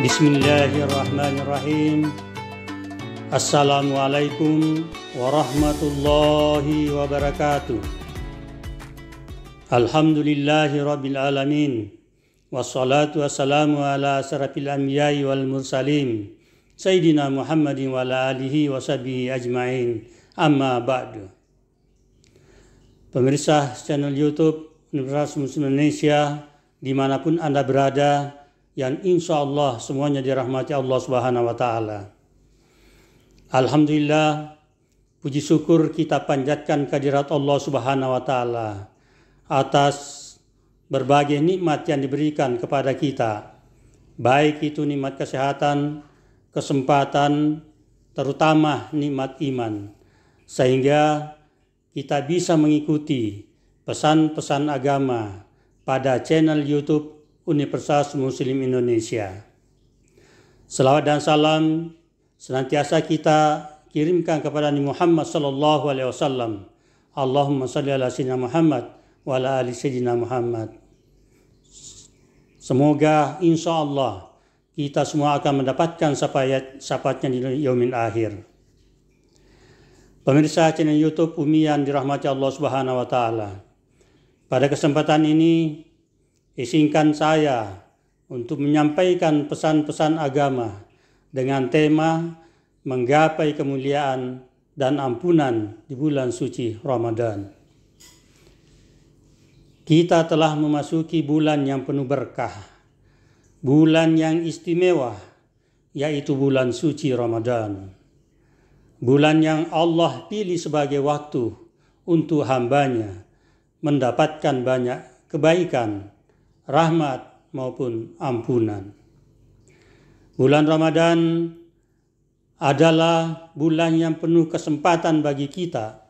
Bismillahirrahmanirrahim. Assalamualaikum warahmatullahi wabarakatuh. Alhamdulillahi rabbil alamin. Wassalatu wassalamu ala asrafil anbiya'i wal mursalin. Sayyidina Muhammadin wa ala alihi wa sahbihi ajma'in. Amma ba'du. Pemirsa channel YouTube Universitas Muslim Indonesia dimanapun Anda berada, yang insya Allah semuanya dirahmati Allah Subhanahu wa Ta'ala. Alhamdulillah, puji syukur kita panjatkan kehadirat Allah Subhanahu wa Ta'ala atas berbagai nikmat yang diberikan kepada kita, baik itu nikmat kesehatan, kesempatan, terutama nikmat iman, sehingga kita bisa mengikuti pesan-pesan agama pada channel YouTube Universitas Muslim Indonesia. Selawat dan salam senantiasa kita kirimkan kepada Nabi Muhammad sallallahu alaihi wasallam. Allahumma shalli ala sayyidina Muhammad wa ala ali sayyidina Muhammad. Semoga insya Allah kita semua akan mendapatkan syafaatnya di yaumil akhir. Pemirsa channel YouTube Umi yang dirahmati Allah Subhanahu wa Ta'ala. Pada kesempatan ini izinkan saya untuk menyampaikan pesan-pesan agama dengan tema menggapai kemuliaan dan ampunan di bulan suci Ramadan. Kita telah memasuki bulan yang penuh berkah, bulan yang istimewa, yaitu bulan suci Ramadan. Bulan yang Allah pilih sebagai waktu untuk hambanya mendapatkan banyak kebaikan, rahmat maupun ampunan. Bulan Ramadan adalah bulan yang penuh kesempatan bagi kita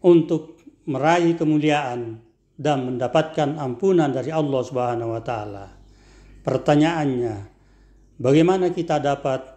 untuk meraih kemuliaan dan mendapatkan ampunan dari Allah Subhanahu wa Ta'ala. Pertanyaannya, bagaimana kita dapat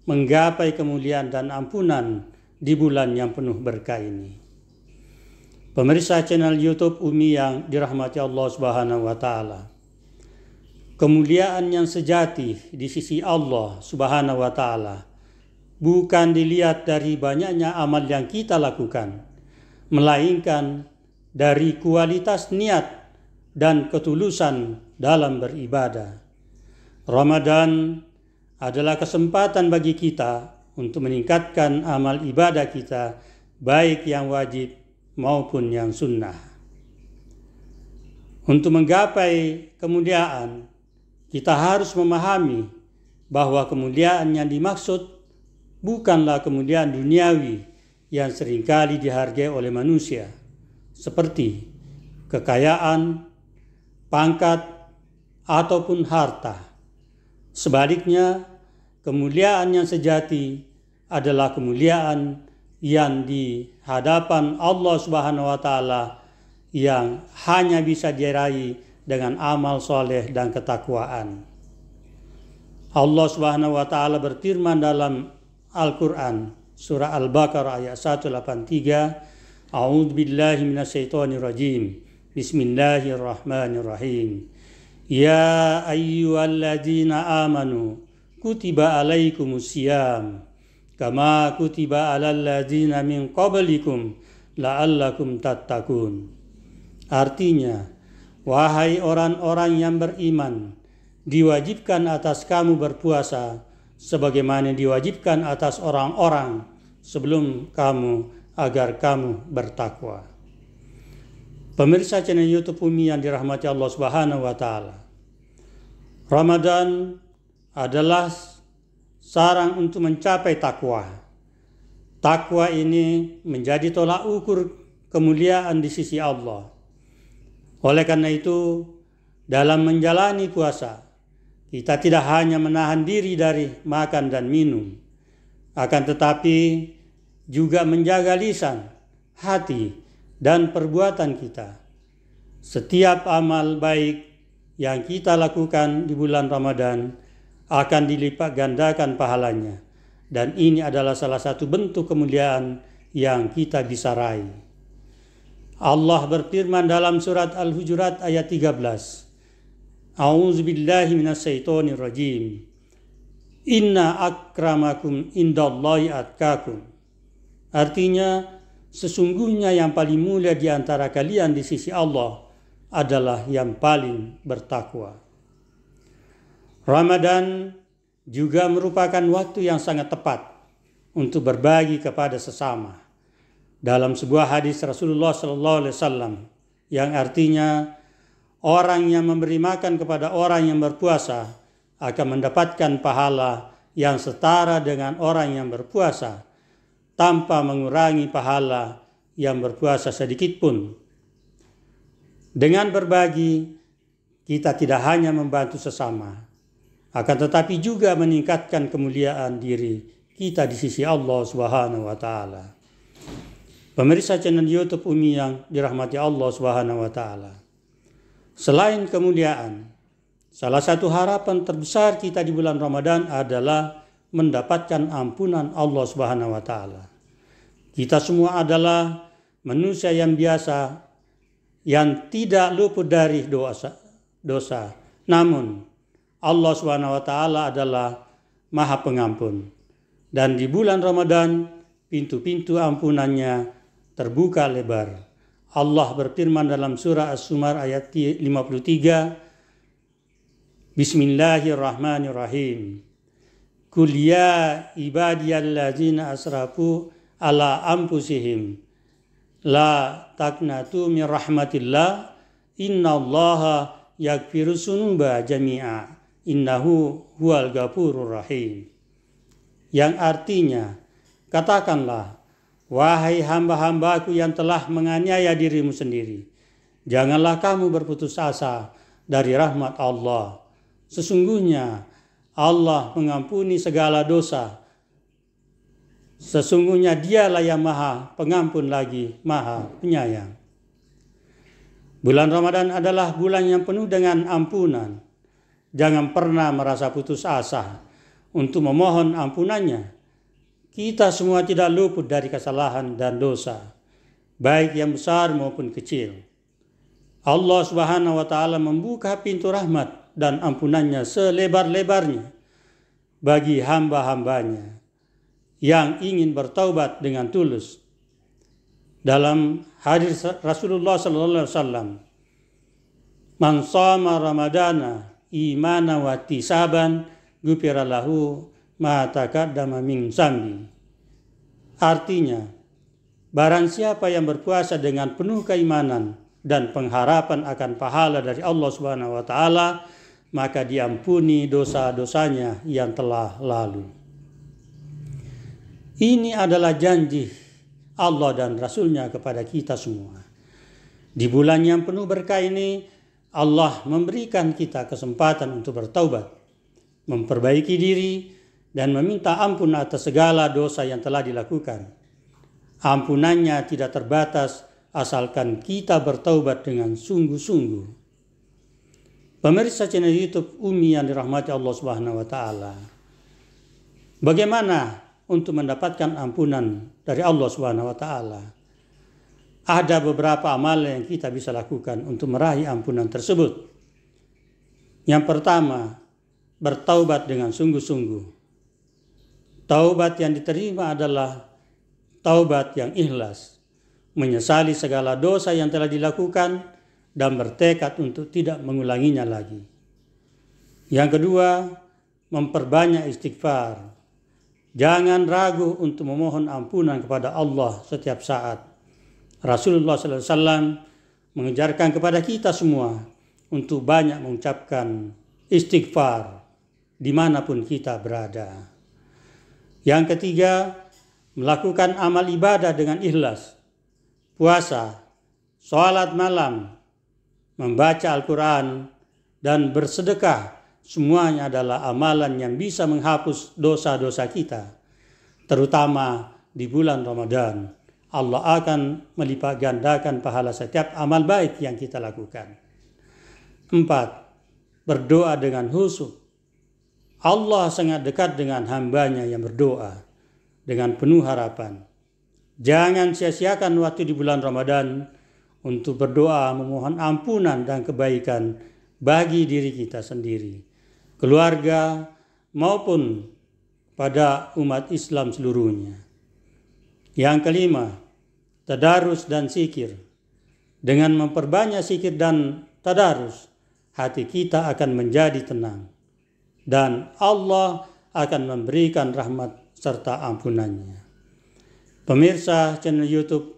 menggapai kemuliaan dan ampunan di bulan yang penuh berkah ini? Pemirsa channel YouTube Umi yang dirahmati Allah Subhanahu wa Ta'ala, kemuliaan yang sejati di sisi Allah Subhanahu wa Ta'ala bukan dilihat dari banyaknya amal yang kita lakukan, melainkan dari kualitas niat dan ketulusan dalam beribadah. Ramadan adalah kesempatan bagi kita untuk meningkatkan amal ibadah kita, baik yang wajib maupun yang sunnah. Untuk menggapai kemuliaan, kita harus memahami bahwa kemuliaan yang dimaksud bukanlah kemuliaan duniawi yang seringkali dihargai oleh manusia, seperti kekayaan, pangkat, ataupun harta. Sebaliknya, kemuliaan yang sejati adalah kemuliaan yang di hadapan Allah Subhanahu wa Ta'ala yang hanya bisa diraih dengan amal soleh dan ketakwaan. Allah Subhanahu wa Ta'ala berfirman dalam Al-Quran surah Al-Baqarah ayat 183, A'udzubillahi minasyaitonirrajim. Bismillahirrahmanirrahim. Ya ayyuhalladzina amanu kutiba alaikumusiyam kama kutiba alal ladzina min qablikum la'allakum tattaqun. Artinya, wahai orang-orang yang beriman, diwajibkan atas kamu berpuasa sebagaimana diwajibkan atas orang-orang sebelum kamu agar kamu bertakwa. Pemirsa channel YouTube Umi yang dirahmati Allah Subhanahu wa Ta'ala, Ramadan adalah sarang untuk mencapai takwa. Takwa ini menjadi tolak ukur kemuliaan di sisi Allah. Oleh karena itu, dalam menjalani puasa, kita tidak hanya menahan diri dari makan dan minum, akan tetapi juga menjaga lisan, hati, dan perbuatan kita. Setiap amal baik yang kita lakukan di bulan Ramadan akan dilipat gandakan pahalanya, dan ini adalah salah satu bentuk kemuliaan yang kita bisa raih. Allah berfirman dalam surat Al-Hujurat ayat 13, A'udzubillahi minasyaitonirrajim. Inna akramakum indallahi atqakum. Artinya, sesungguhnya yang paling mulia di antara kalian di sisi Allah adalah yang paling bertakwa. Ramadan juga merupakan waktu yang sangat tepat untuk berbagi kepada sesama. Dalam sebuah hadis Rasulullah SAW yang artinya orang yang memberi makan kepada orang yang berpuasa akan mendapatkan pahala yang setara dengan orang yang berpuasa tanpa mengurangi pahala yang berpuasa sedikit pun. Dengan berbagi, kita tidak hanya membantu sesama, akan tetapi juga meningkatkan kemuliaan diri kita di sisi Allah Subhanahu wa taala. Pemirsa channel YouTube Umi yang dirahmati Allah Subhanahu wa taala. Selain kemuliaan, salah satu harapan terbesar kita di bulan Ramadan adalah mendapatkan ampunan Allah Subhanahu wa taala. Kita semua adalah manusia yang biasa yang tidak luput dari dosa. Namun Allah Subhanahu wa taala adalah Maha Pengampun. Dan di bulan Ramadan pintu-pintu ampunannya terbuka lebar. Allah berfirman dalam surah As-Zumar ayat 53, Bismillahirrahmanirrahim. Qul ya ibadiyallazina asrafu ala anfusihim la taqnatu min rahmatillah innallaha yaghfiru dzunuba jami'a innahu huwal ghafurur rahim. Yang artinya, katakanlah, wahai hamba-hambaku yang telah menganiaya dirimu sendiri, janganlah kamu berputus asa dari rahmat Allah. Sesungguhnya Allah mengampuni segala dosa. Sesungguhnya Dialah yang Maha Pengampun lagi Maha Penyayang. Bulan Ramadan adalah bulan yang penuh dengan ampunan. Jangan pernah merasa putus asa untuk memohon ampunannya. Kita semua tidak luput dari kesalahan dan dosa, baik yang besar maupun kecil. Allah Subhanahu wa taala membuka pintu rahmat dan ampunannya selebar-lebarnya bagi hamba-hambanya yang ingin bertaubat dengan tulus. Dalam hadis Rasulullah sallallahu alaihi wasallam, "Man shama Ramadana imana wa ihtisaban ghufira lahu ma taqaddama min dzambi." Artinya, barang siapa yang berpuasa dengan penuh keimanan dan pengharapan akan pahala dari Allah Subhanahu wa taala, maka diampuni dosa-dosanya yang telah lalu. Ini adalah janji Allah dan Rasul-Nya kepada kita semua. Di bulan yang penuh berkah ini, Allah memberikan kita kesempatan untuk bertaubat, memperbaiki diri, dan meminta ampun atas segala dosa yang telah dilakukan. Ampunannya tidak terbatas asalkan kita bertaubat dengan sungguh-sungguh. Pemirsa channel YouTube Umi yang dirahmati Allah Subhanahu wa taala. Bagaimana untuk mendapatkan ampunan dari Allah Subhanahu wa taala? Ada beberapa amalan yang kita bisa lakukan untuk meraih ampunan tersebut. Yang pertama, bertaubat dengan sungguh-sungguh. Taubat yang diterima adalah taubat yang ikhlas, menyesali segala dosa yang telah dilakukan dan bertekad untuk tidak mengulanginya lagi. Yang kedua, memperbanyak istighfar. Jangan ragu untuk memohon ampunan kepada Allah setiap saat. Rasulullah SAW mengajarkan kepada kita semua untuk banyak mengucapkan istighfar dimanapun kita berada. Yang ketiga, melakukan amal ibadah dengan ikhlas. Puasa, sholat malam, membaca Al-Quran, dan bersedekah, semuanya adalah amalan yang bisa menghapus dosa-dosa kita. Terutama di bulan Ramadan, Allah akan melipat gandakan pahala setiap amal baik yang kita lakukan. 4. Berdoa dengan khusyuk. Allah sangat dekat dengan hambanya yang berdoa dengan penuh harapan. Jangan sia-siakan waktu di bulan Ramadan untuk berdoa memohon ampunan dan kebaikan bagi diri kita sendiri, keluarga, maupun pada umat Islam seluruhnya. Yang kelima, tadarus dan zikir. Dengan memperbanyak zikir dan tadarus, hati kita akan menjadi tenang dan Allah akan memberikan rahmat serta ampunannya. Pemirsa channel YouTube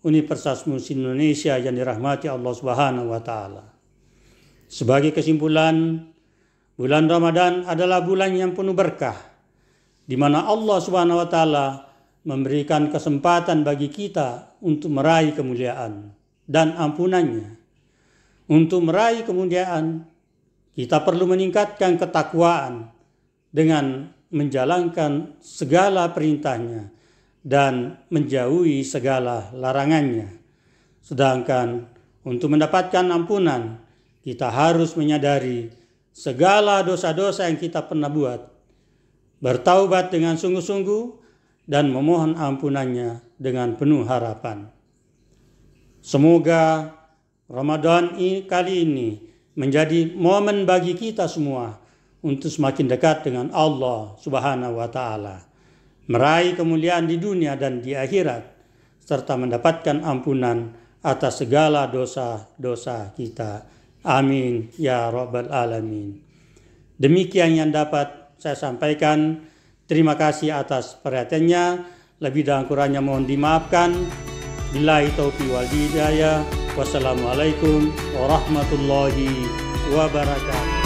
Universitas Muslim Indonesia yang dirahmati Allah Subhanahu wa taala. Sebagai kesimpulan, bulan Ramadan adalah bulan yang penuh berkah, di mana Allah Subhanahu wa taala memberikan kesempatan bagi kita untuk meraih kemuliaan dan ampunannya. Untuk meraih kemuliaan, kita perlu meningkatkan ketakwaan dengan menjalankan segala perintahnya dan menjauhi segala larangannya. Sedangkan untuk mendapatkan ampunan, kita harus menyadari segala dosa-dosa yang kita pernah buat, bertaubat dengan sungguh-sungguh, dan memohon ampunannya dengan penuh harapan. Semoga Ramadan kali ini menjadi momen bagi kita semua untuk semakin dekat dengan Allah Subhanahu wa taala, meraih kemuliaan di dunia dan di akhirat, serta mendapatkan ampunan atas segala dosa-dosa kita. Amin ya rabbal alamin. Demikian yang dapat saya sampaikan. Terima kasih atas perhatiannya. Lebih dan kurangnya mohon dimaafkan. Billahi taufiq wal hidayah. Wassalamualaikum warahmatullahi wabarakatuh.